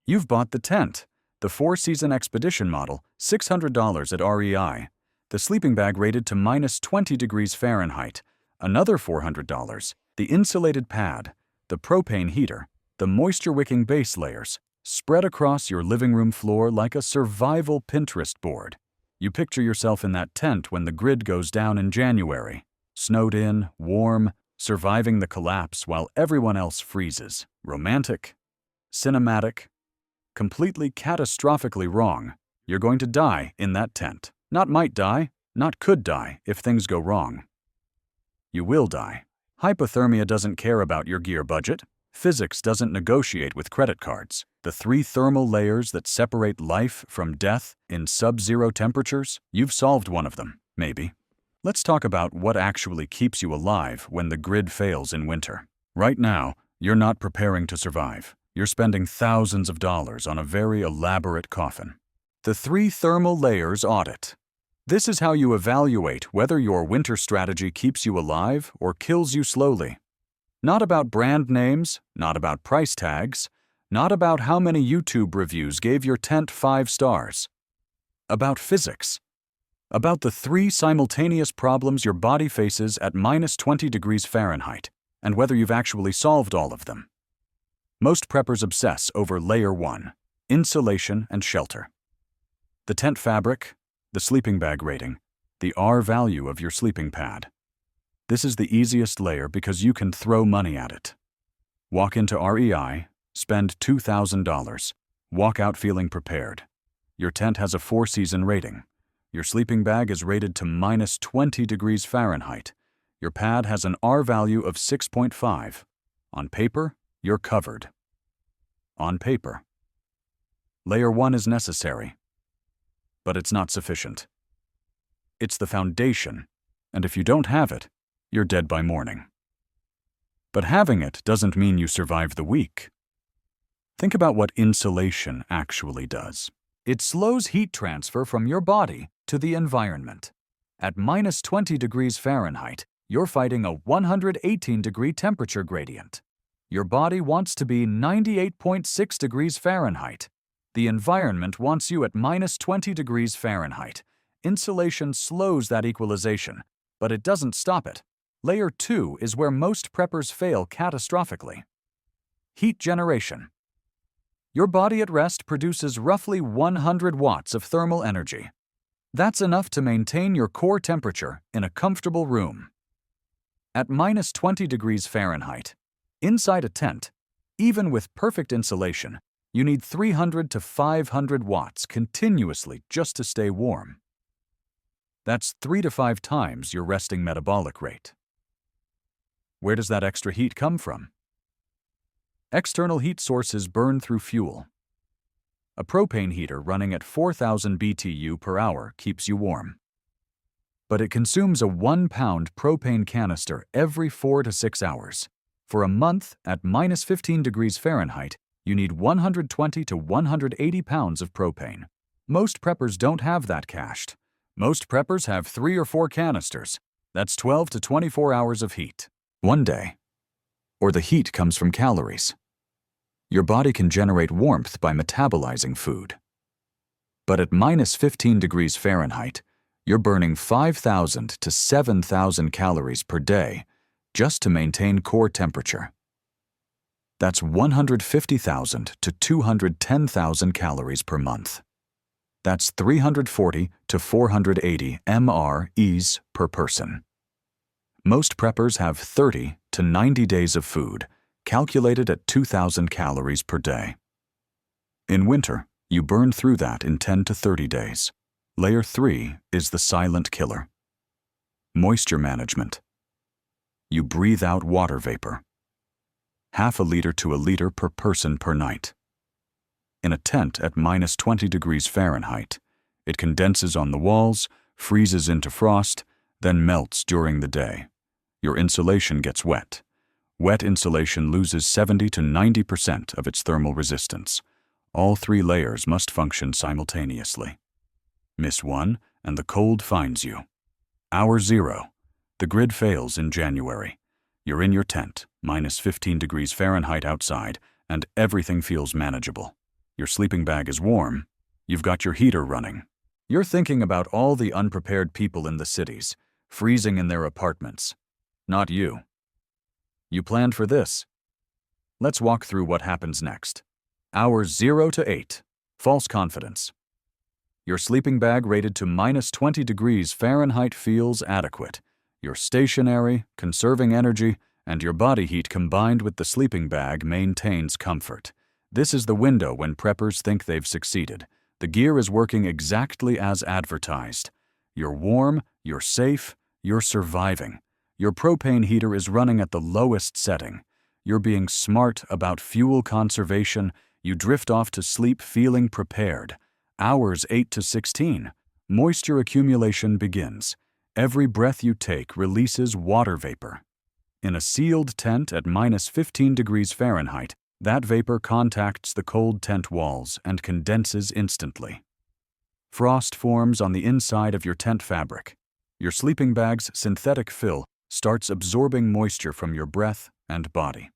You've bought the tent, the 4-season expedition model, $600 at REI, the sleeping bag rated to -20 degrees Fahrenheit, another $400, the insulated pad, the propane heater, the moisture-wicking base layers, spread across your living room floor like a survival Pinterest board. You picture yourself in that tent when the grid goes down in January, snowed in, warm, surviving the collapse while everyone else freezes. Romantic, cinematic, completely catastrophically wrong. You're going to die in that tent. Not might die, not could die if things go wrong. You will die. Hypothermia doesn't care about your gear budget. Physics doesn't negotiate with credit cards. The 3 thermal layers that separate life from death in sub-zero temperatures, you've solved one of them, maybe. Let's talk about what actually keeps you alive when the grid fails in winter. Right now, you're not preparing to survive. You're spending thousands of dollars on a very elaborate coffin. The 3 thermal layers audit. This is how you evaluate whether your winter strategy keeps you alive or kills you slowly. Not about brand names, not about price tags, not about how many YouTube reviews gave your tent 5 stars. About physics. About the 3 simultaneous problems your body faces at -20 degrees Fahrenheit, and whether you've actually solved all of them. Most preppers obsess over layer 1, insulation and shelter. The tent fabric, the sleeping bag rating, the R value of your sleeping pad. This is the easiest layer because you can throw money at it. Walk into REI, spend $2,000, walk out feeling prepared. Your tent has a 4-season rating. Your sleeping bag is rated to -20 degrees Fahrenheit. Your pad has an R value of 6.5. On paper, you're covered. On paper. Layer 1 is necessary, but it's not sufficient. It's the foundation, and if you don't have it, you're dead by morning. But having it doesn't mean you survive the week. Think about what insulation actually does. It slows heat transfer from your body to the environment. At -20 degrees Fahrenheit, you're fighting a 118-degree temperature gradient. Your body wants to be 98.6 degrees Fahrenheit. The environment wants you at -20 degrees Fahrenheit. Insulation slows that equalization, but it doesn't stop it. Layer 2 is where most preppers fail catastrophically. Heat generation. Your body at rest produces roughly 100 watts of thermal energy. That's enough to maintain your core temperature in a comfortable room. At -20 degrees Fahrenheit, inside a tent, even with perfect insulation, you need 300 to 500 watts continuously just to stay warm. That's 3 to 5 times your resting metabolic rate. Where does that extra heat come from? External heat sources burn through fuel. A propane heater running at 4,000 BTU per hour keeps you warm. But it consumes a 1-pound propane canister every 4 to 6 hours. For a month at -15 degrees Fahrenheit, you need 120 to 180 pounds of propane. Most preppers don't have that cached. Most preppers have 3 or 4 canisters. That's 12 to 24 hours of heat. One day. Or the heat comes from calories. Your body can generate warmth by metabolizing food. But at -15 degrees Fahrenheit, you're burning 5,000 to 7,000 calories per day just to maintain core temperature. That's 150,000 to 210,000 calories per month. That's 340 to 480 MREs per person. Most preppers have 30 to 90 days of food, calculated at 2,000 calories per day. In winter, you burn through that in 10 to 30 days. Layer 3 is the silent killer. Moisture management. You breathe out water vapor. Half a liter to a liter per person per night. In a tent at -20 degrees Fahrenheit, it condenses on the walls, freezes into frost, then melts during the day. Your insulation gets wet. Wet insulation loses 70 to 90% of its thermal resistance. All 3 layers must function simultaneously. Miss one, and the cold finds you. Hour 0. The grid fails in January. You're in your tent, -15 degrees Fahrenheit outside, and everything feels manageable. Your sleeping bag is warm. You've got your heater running. You're thinking about all the unprepared people in the cities, freezing in their apartments. Not you. You planned for this. Let's walk through what happens next. Hours 0 to 8. False confidence. Your sleeping bag rated to -20 degrees Fahrenheit feels adequate. You're stationary, conserving energy, and your body heat combined with the sleeping bag maintains comfort. This is the window when preppers think they've succeeded. The gear is working exactly as advertised. You're warm, you're safe, you're surviving. Your propane heater is running at the lowest setting. You're being smart about fuel conservation. You drift off to sleep feeling prepared. Hours 8 to 16. Moisture accumulation begins. Every breath you take releases water vapor. In a sealed tent at -15 degrees Fahrenheit, that vapor contacts the cold tent walls and condenses instantly. Frost forms on the inside of your tent fabric. Your sleeping bag's synthetic fill starts absorbing moisture from your breath and body.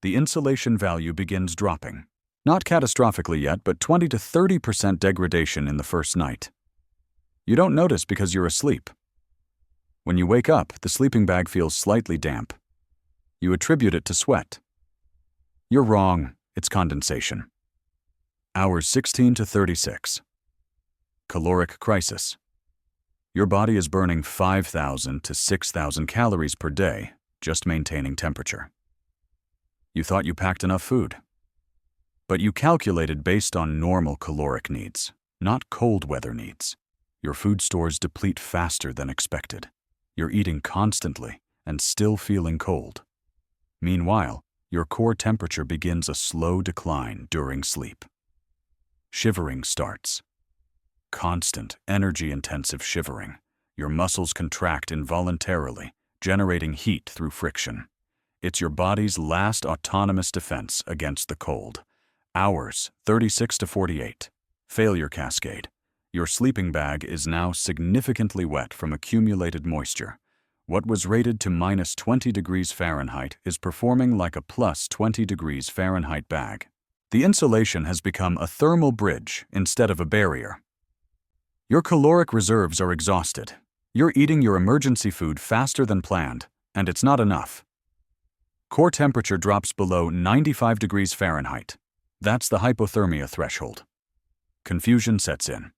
The insulation value begins dropping. Not catastrophically yet, but 20 to 30% degradation in the first night. You don't notice because you're asleep. When you wake up, the sleeping bag feels slightly damp. You attribute it to sweat. You're wrong, it's condensation. Hours 16 to 36. Caloric crisis. Your body is burning 5,000 to 6,000 calories per day, just maintaining temperature. You thought you packed enough food. But you calculated based on normal caloric needs, not cold weather needs. Your food stores deplete faster than expected. You're eating constantly and still feeling cold. Meanwhile, your core temperature begins a slow decline during sleep. Shivering starts. Constant, energy-intensive shivering. Your muscles contract involuntarily, generating heat through friction. It's your body's last autonomous defense against the cold. Hours 36 to 48. Failure cascade. Your sleeping bag is now significantly wet from accumulated moisture. What was rated to -20 degrees Fahrenheit is performing like a +20 degrees Fahrenheit bag. The insulation has become a thermal bridge instead of a barrier. Your caloric reserves are exhausted. You're eating your emergency food faster than planned, and it's not enough. Core temperature drops below 95 degrees Fahrenheit. That's the hypothermia threshold. Confusion sets in.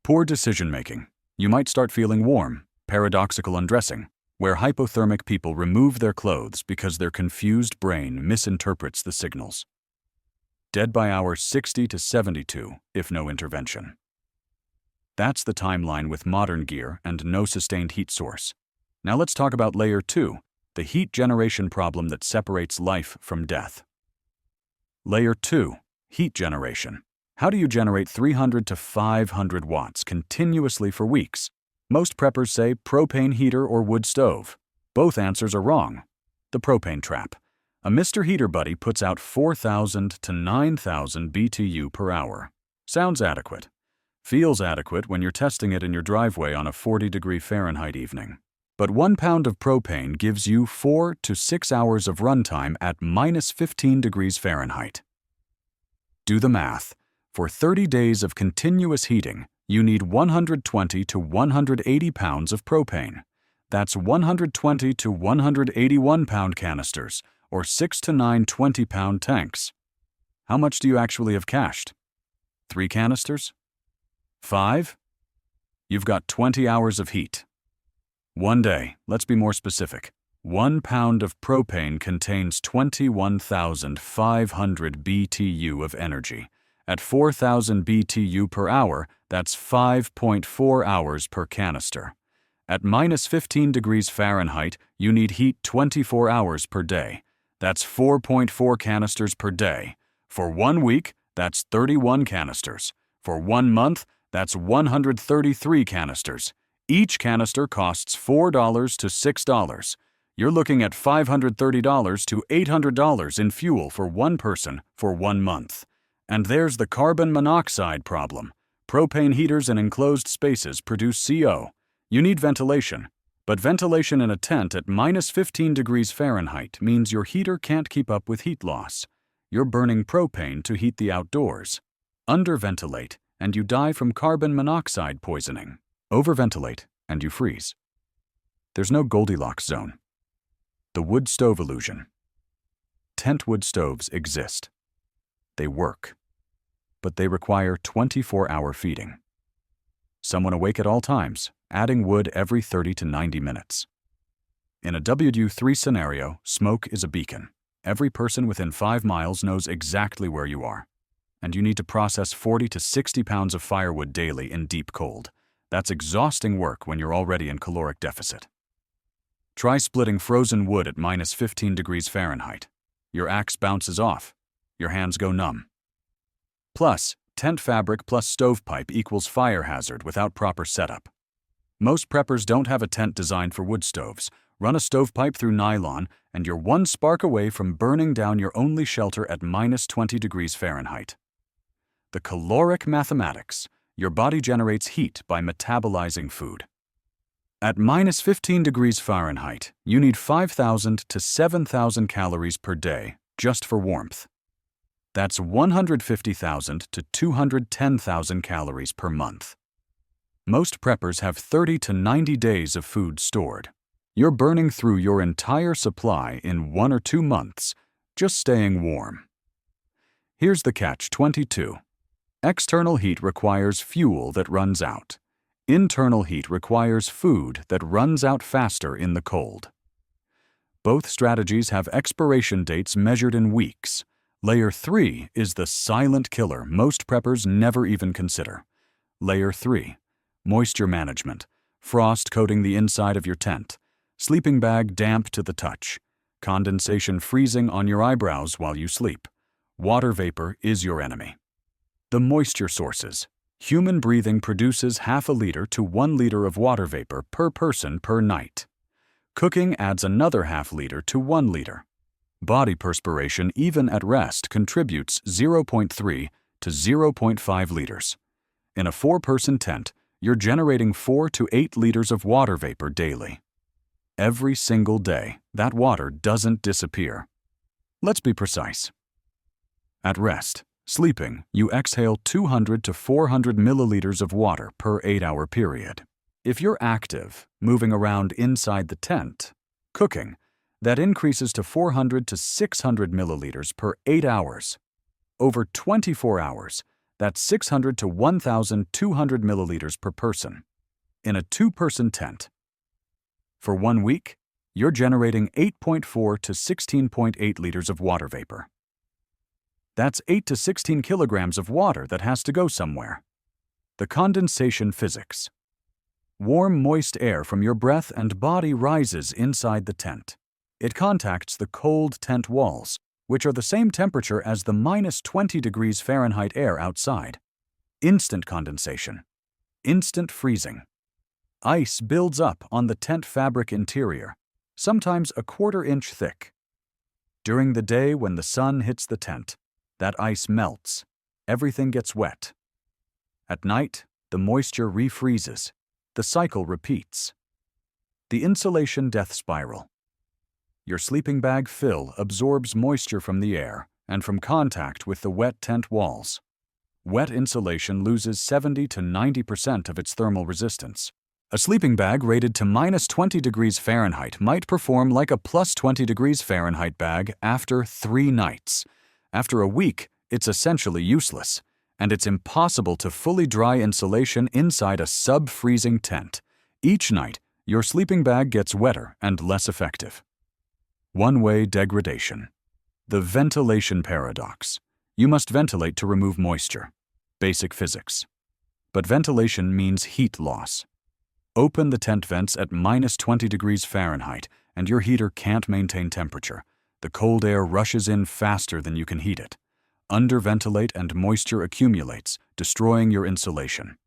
Poor decision-making. You might start feeling warm, paradoxical undressing, where hypothermic people remove their clothes because their confused brain misinterprets the signals. Dead by hours 60 to 72, if no intervention. That's the timeline with modern gear and no sustained heat source. Now let's talk about layer 2, the heat generation problem that separates life from death. Layer 2, heat generation. How do you generate 300 to 500 watts continuously for weeks? Most preppers say propane heater or wood stove. Both answers are wrong. The propane trap. A Mr. Heater buddy puts out 4,000 to 9,000 BTU per hour. Sounds adequate. Feels adequate when you're testing it in your driveway on a 40-degree Fahrenheit evening. But 1 pound of propane gives you 4 to 6 hours of runtime at -15 degrees Fahrenheit. Do the math. For 30 days of continuous heating, you need 120 to 180 pounds of propane. That's 120 to 181 pound canisters, or 6 to 9 20-pound tanks. How much do you actually have cached? 3 canisters? 5? You've got 20 hours of heat. One day, let's be more specific. 1 pound of propane contains 21,500 BTU of energy. At 4,000 BTU per hour, that's 5.4 hours per canister. At -15 degrees Fahrenheit, you need heat 24 hours per day. That's 4.4 canisters per day. For 1 week, that's 31 canisters. For 1 month, that's 133 canisters. Each canister costs $4 to $6. You're looking at $530 to $800 in fuel for one person for 1 month. And there's the carbon monoxide problem. Propane heaters in enclosed spaces produce CO. You need ventilation. But ventilation in a tent at -15 degrees Fahrenheit means your heater can't keep up with heat loss. You're burning propane to heat the outdoors. Underventilate, and you die from carbon monoxide poisoning. Overventilate, and you freeze. There's no Goldilocks zone. The wood stove illusion. Tent wood stoves exist. They work. But they require 24-hour feeding. Someone awake at all times, adding wood every 30 to 90 minutes. In a WW3 scenario, smoke is a beacon. Every person within 5 miles knows exactly where you are. And you need to process 40 to 60 pounds of firewood daily in deep cold. That's exhausting work when you're already in caloric deficit. Try splitting frozen wood at minus 15 degrees Fahrenheit. Your axe bounces off. Your hands go numb. Plus, tent fabric plus stovepipe equals fire hazard without proper setup. Most preppers don't have a tent designed for wood stoves. Run a stovepipe through nylon, and you're one spark away from burning down your only shelter at minus 20 degrees Fahrenheit. The caloric mathematics. Your body generates heat by metabolizing food. At minus 15 degrees Fahrenheit, you need 5,000 to 7,000 calories per day just for warmth. That's 150,000 to 210,000 calories per month. Most preppers have 30 to 90 days of food stored. You're burning through your entire supply in 1 or 2 months, just staying warm. Here's the catch-22. External heat requires fuel that runs out. Internal heat requires food that runs out faster in the cold. Both strategies have expiration dates measured in weeks. Layer 3 is the silent killer most preppers never even consider. Layer 3. Moisture management. Frost coating the inside of your tent. Sleeping bag damp to the touch. Condensation freezing on your eyebrows while you sleep. Water vapor is your enemy. The moisture sources. Human breathing produces half a liter to 1 liter of water vapor per person per night. Cooking adds another half liter to 1 liter. Body perspiration, even at rest, contributes 0.3 to 0.5 liters. In a 4-person tent, you're generating 4 to 8 liters of water vapor daily. Every single day, that water doesn't disappear. Let's be precise. At rest, sleeping, you exhale 200 to 400 milliliters of water per 8-hour period. If you're active, moving around inside the tent, cooking, that increases to 400 to 600 milliliters per 8 hours. Over 24 hours, that's 600 to 1,200 milliliters per person. In a 2-person tent. For 1 week, you're generating 8.4 to 16.8 liters of water vapor. That's 8 to 16 kilograms of water that has to go somewhere. The condensation physics. Warm, moist air from your breath and body rises inside the tent. It contacts the cold tent walls, which are the same temperature as the minus 20 degrees Fahrenheit air outside. Instant condensation. Instant freezing. Ice builds up on the tent fabric interior, sometimes a 1/4 inch thick. During the day when the sun hits the tent, that ice melts. Everything gets wet. At night, the moisture refreezes. The cycle repeats. The insulation death spiral. Your sleeping bag fill absorbs moisture from the air and from contact with the wet tent walls. Wet insulation loses 70 to 90% of its thermal resistance. A sleeping bag rated to minus 20 degrees Fahrenheit might perform like a plus 20 degrees Fahrenheit bag after 3 nights. After a week, it's essentially useless, and it's impossible to fully dry insulation inside a sub-freezing tent. Each night, your sleeping bag gets wetter and less effective. One-way degradation. The ventilation paradox. You must ventilate to remove moisture. Basic physics. But ventilation means heat loss. Open the tent vents at minus 20 degrees Fahrenheit, and your heater can't maintain temperature. The cold air rushes in faster than you can heat it. Underventilate and moisture accumulates, destroying your insulation.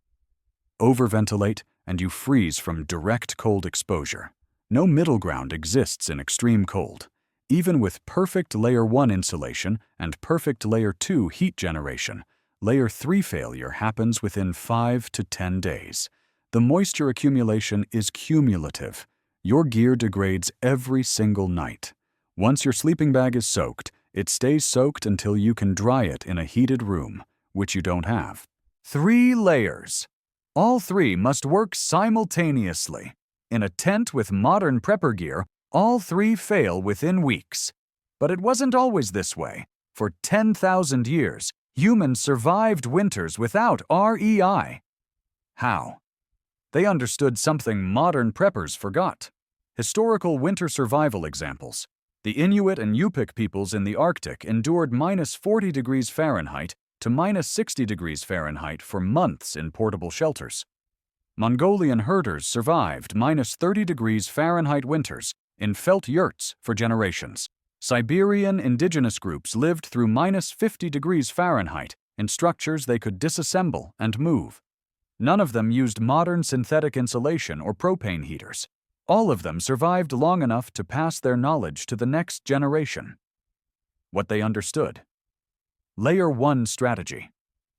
Overventilate, and you freeze from direct cold exposure. No middle ground exists in extreme cold. Even with perfect Layer 1 insulation and perfect Layer 2 heat generation, Layer 3 failure happens within 5 to 10 days. The moisture accumulation is cumulative. Your gear degrades every single night. Once your sleeping bag is soaked, It stays soaked until you can dry it in a heated room, which you don't have. 3 layers. All 3 must work simultaneously. In a tent with modern prepper gear, all 3 fail within weeks. But it wasn't always this way. For 10,000 years, humans survived winters without REI. How? They understood something modern preppers forgot. Historical winter survival examples. The Inuit and Yupik peoples in the Arctic endured -40 degrees Fahrenheit to -60 degrees Fahrenheit for months in portable shelters. Mongolian herders survived -30 degrees Fahrenheit winters in felt yurts for generations. Siberian indigenous groups lived through -50 degrees Fahrenheit in structures they could disassemble and move. None of them used modern synthetic insulation or propane heaters. All of them survived long enough to pass their knowledge to the next generation. What they understood. Layer 1 strategy.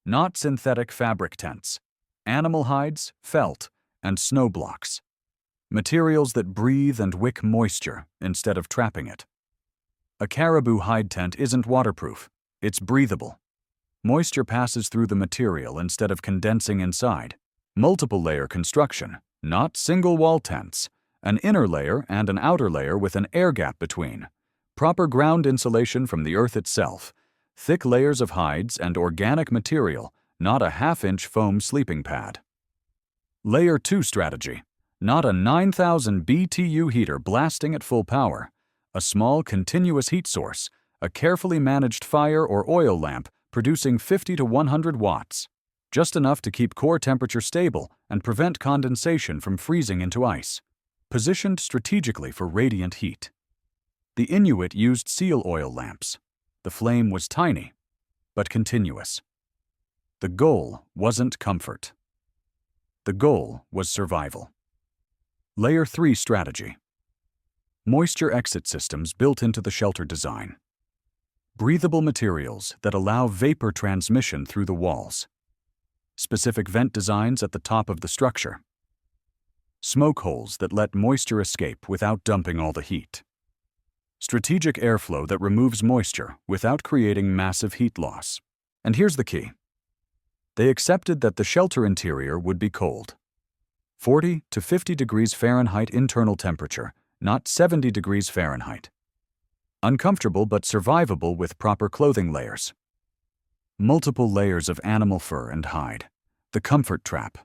Not synthetic fabric tents. Animal hides, felt, and snow blocks. Materials that breathe and wick moisture instead of trapping it. A caribou hide tent isn't waterproof. It's breathable. Moisture passes through the material instead of condensing inside. Multiple layer construction, not single wall tents. An inner layer and an outer layer with an air gap between. Proper ground insulation from the earth itself. Thick layers of hides and organic material, not a half-inch foam sleeping pad. Layer 2 strategy. Not a 9,000 BTU heater blasting at full power. A small continuous heat source, a carefully managed fire or oil lamp producing 50 to 100 watts. Just enough to keep core temperature stable and prevent condensation from freezing into ice. Positioned strategically for radiant heat. The Inuit used seal oil lamps. The flame was tiny, but continuous. The goal wasn't comfort. The goal was survival. Layer 3 strategy. Moisture exit systems built into the shelter design. Breathable materials that allow vapor transmission through the walls. Specific vent designs at the top of the structure. Smoke holes that let moisture escape without dumping all the heat. Strategic airflow that removes moisture without creating massive heat loss. And here's the key. They accepted that the shelter interior would be cold. 40 to 50 degrees Fahrenheit internal temperature, not 70 degrees Fahrenheit. Uncomfortable but survivable with proper clothing layers. Multiple layers of animal fur and hide. The comfort trap.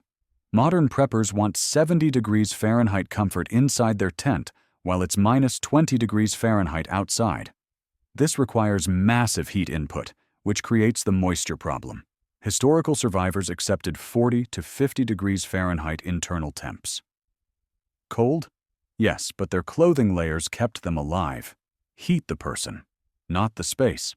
Modern preppers want 70 degrees Fahrenheit comfort inside their tent while it's -20 degrees Fahrenheit outside. This requires massive heat input, which creates the moisture problem. Historical survivors accepted 40 to 50 degrees Fahrenheit internal temps. Cold? Yes, but their clothing layers kept them alive. Heat the person, not the space.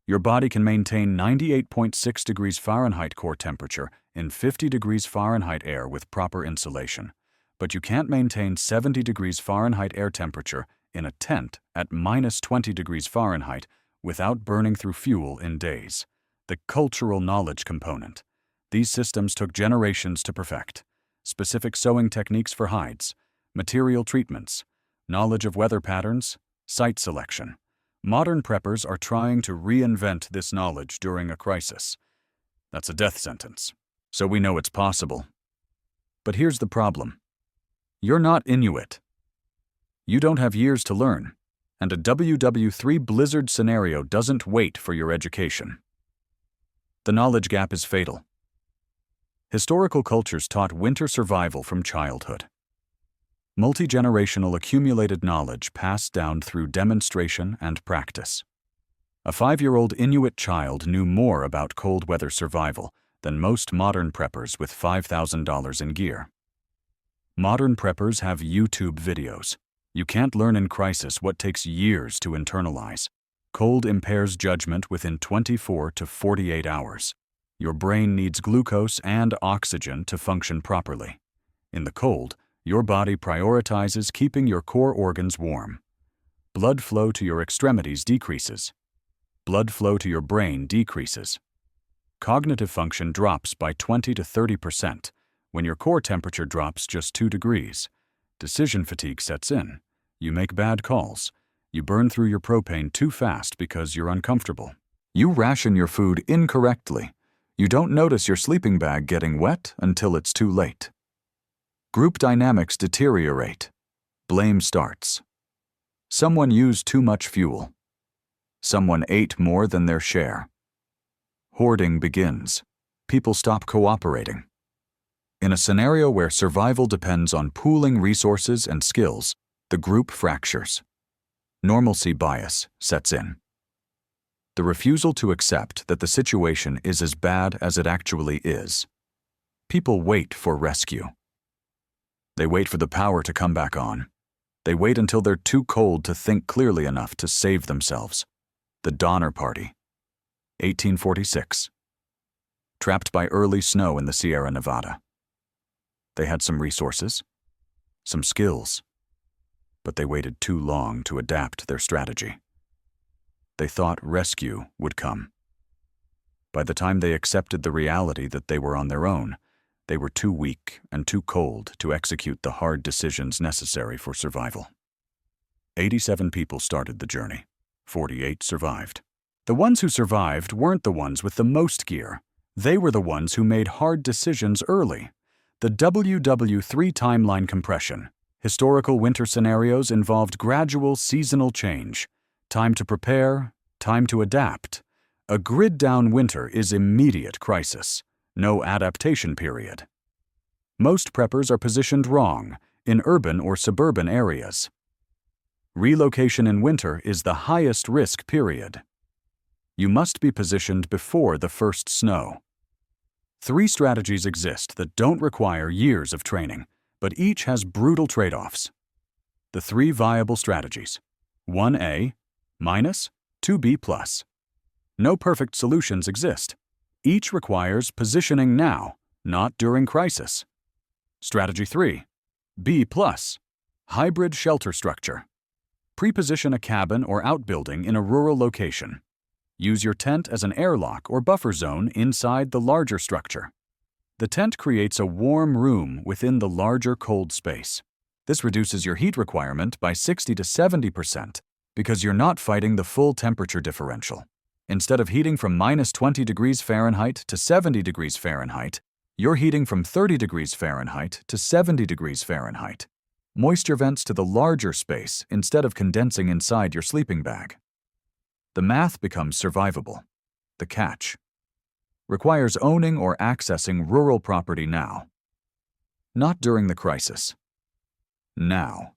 Your body can maintain 98.6 degrees Fahrenheit core temperature in 50 degrees Fahrenheit air with proper insulation, but you can't maintain 70 degrees Fahrenheit air temperature in a tent at -20 degrees Fahrenheit without burning through fuel in days. The cultural knowledge component. These systems took generations to perfect. Specific sewing techniques for hides, material treatments, knowledge of weather patterns, site selection. Modern preppers are trying to reinvent this knowledge during a crisis. That's a death sentence, so we know it's possible. But here's the problem. You're not Inuit. You don't have years to learn, and a WW3 blizzard scenario doesn't wait for your education. The knowledge gap is fatal. Historical cultures taught winter survival from childhood. Multi-generational accumulated knowledge passed down through demonstration and practice. A 5-year-old Inuit child knew more about cold weather survival than most modern preppers with $5,000 in gear. Modern preppers have YouTube videos. You can't learn in crisis what takes years to internalize. Cold impairs judgment within 24 to 48 hours. Your brain needs glucose and oxygen to function properly. In the cold, your body prioritizes keeping your core organs warm. Blood flow to your extremities decreases. Blood flow to your brain decreases. Cognitive function drops by 20 to 30% when your core temperature drops just 2 degrees. Decision fatigue sets in. You make bad calls. You burn through your propane too fast because you're uncomfortable. You ration your food incorrectly. You don't notice your sleeping bag getting wet until it's too late. Group dynamics deteriorate. Blame starts. Someone used too much fuel. Someone ate more than their share. Hoarding begins. People stop cooperating. In a scenario where survival depends on pooling resources and skills, the group fractures. Normalcy bias sets in. The refusal to accept that the situation is as bad as it actually is. People wait for rescue. They wait for the power to come back on. They wait until they're too cold to think clearly enough to save themselves. The Donner Party. 1846. Trapped by early snow in the Sierra Nevada. They had some resources, some skills, but they waited too long to adapt their strategy. They thought rescue would come. By the time they accepted the reality that they were on their own, they were too weak and too cold to execute the hard decisions necessary for survival. 87 people started the journey. 48 survived. The ones who survived weren't the ones with the most gear. They were the ones who made hard decisions early. The WW3 timeline compression. Historical winter scenarios involved gradual seasonal change. Time to prepare, time to adapt. A grid-down winter is immediate crisis, no adaptation period. Most preppers are positioned wrong, in urban or suburban areas. Relocation in winter is the highest risk period. You must be positioned before the first snow. 3 strategies exist that don't require years of training, but each has brutal trade-offs. The 3 viable strategies. 1A, minus, 2B plus. No perfect solutions exist. Each requires positioning now, not during crisis. Strategy 3, B plus, hybrid shelter structure. Pre-position a cabin or outbuilding in a rural location. Use your tent as an airlock or buffer zone inside the larger structure. The tent creates a warm room within the larger cold space. This reduces your heat requirement by 60 to 70% because you're not fighting the full temperature differential. Instead of heating from minus 20 degrees Fahrenheit to 70 degrees Fahrenheit, you're heating from 30 degrees Fahrenheit to 70 degrees Fahrenheit. Moisture vents to the larger space instead of condensing inside your sleeping bag. The math becomes survivable. The catch. Requires owning or accessing rural property now. Not during the crisis. Now.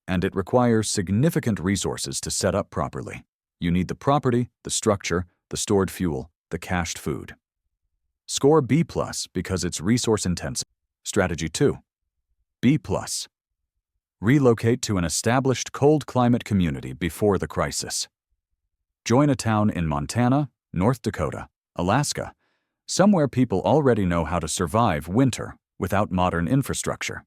And it requires significant resources to set up properly. You need the property, the structure, the stored fuel, the cached food. Score B plus because it's resource intensive. Strategy 2. B plus. Relocate to an established cold climate community before the crisis. Join a town in Montana, North Dakota, Alaska, somewhere people already know how to survive winter without modern infrastructure.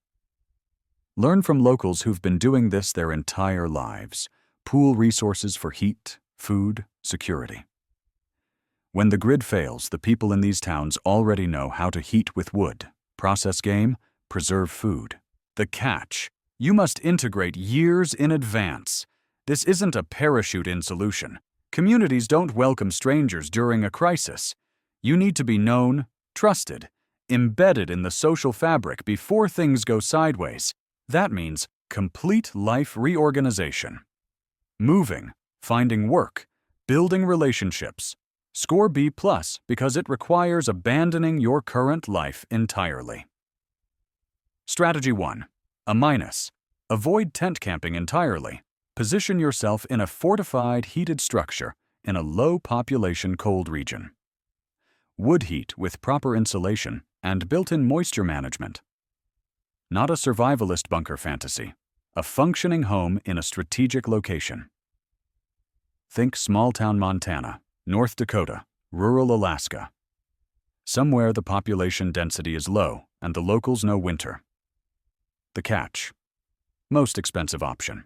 Learn from locals who've been doing this their entire lives. Pool resources for heat, food, security. When the grid fails, the people in these towns already know how to heat with wood, process game, preserve food. The catch: you must integrate years in advance. This isn't a parachute-in solution. Communities don't welcome strangers during a crisis. You need to be known, trusted, embedded in the social fabric before things go sideways. That means complete life reorganization. Moving, finding work, building relationships. Score B plus because it requires abandoning your current life entirely. Strategy 1. A minus. Avoid tent camping entirely. Position yourself in a fortified, heated structure in a low-population cold region. Wood heat with proper insulation and built-in moisture management. Not a survivalist bunker fantasy. A functioning home in a strategic location. Think small-town Montana, North Dakota, rural Alaska. Somewhere the population density is low and the locals know winter. The catch: most expensive option.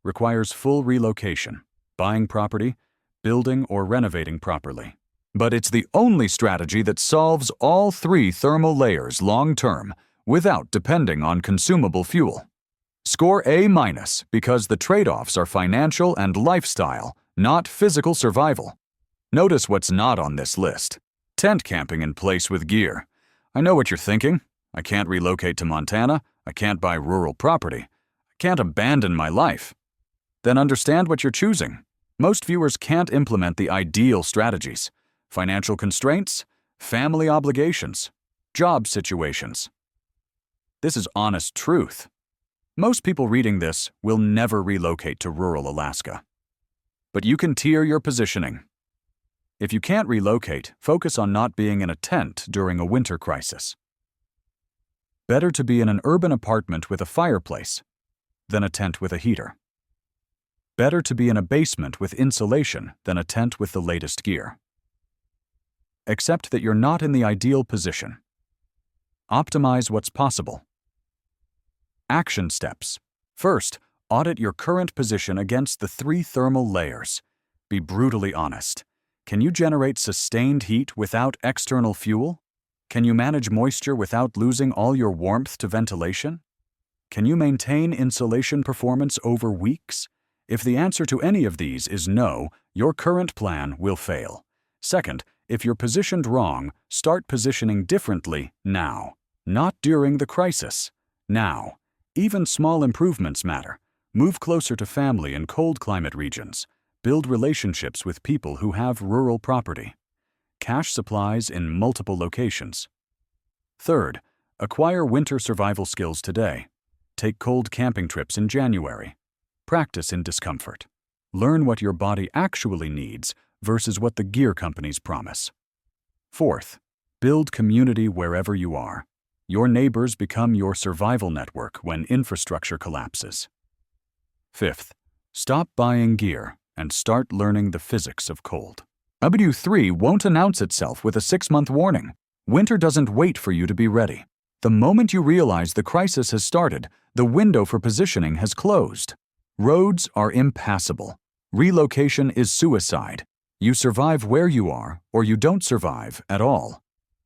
Requires full relocation, buying property, building or renovating properly. But it's the only strategy that solves all 3 thermal layers long-term without depending on consumable fuel. Score A- because the trade-offs are financial and lifestyle, not physical survival. Notice what's not on this list. Tent camping in place with gear. I know what you're thinking. I can't relocate to Montana. I can't buy rural property. I can't abandon my life. Then understand what you're choosing. Most viewers can't implement the ideal strategies. Financial constraints, family obligations, job situations. This is honest truth. Most people reading this will never relocate to rural Alaska. But you can tier your positioning. If you can't relocate, focus on not being in a tent during a winter crisis. Better to be in an urban apartment with a fireplace than a tent with a heater. Better to be in a basement with insulation than a tent with the latest gear. Accept that you're not in the ideal position. Optimize what's possible. Action steps. First, audit your current position against the 3 thermal layers. Be brutally honest. Can you generate sustained heat without external fuel? Can you manage moisture without losing all your warmth to ventilation? Can you maintain insulation performance over weeks? If the answer to any of these is no, your current plan will fail. Second, if you're positioned wrong, start positioning differently now. Not during the crisis. Now. Even small improvements matter. Move closer to family in cold climate regions. Build relationships with people who have rural property. Cache supplies in multiple locations. Third, acquire winter survival skills today. Take cold camping trips in January. Practice in discomfort. Learn what your body actually needs versus what the gear companies promise. Fourth, build community wherever you are. Your neighbors become your survival network when infrastructure collapses. Fifth, stop buying gear and start learning the physics of cold. WW3 won't announce itself with a 6-month warning. Winter doesn't wait for you to be ready. The moment you realize the crisis has started, the window for positioning has closed. Roads are impassable. Relocation is suicide. You survive where you are, or you don't survive at all.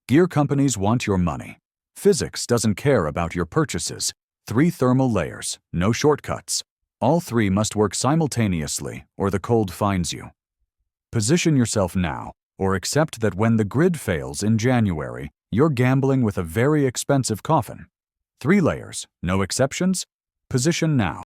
Gear companies want your money. Physics doesn't care about your purchases. 3 thermal layers, no shortcuts. All 3 must work simultaneously, or the cold finds you. Position yourself now, or accept that when the grid fails in January, you're gambling with a very expensive coffin. 3 layers, no exceptions? Position now.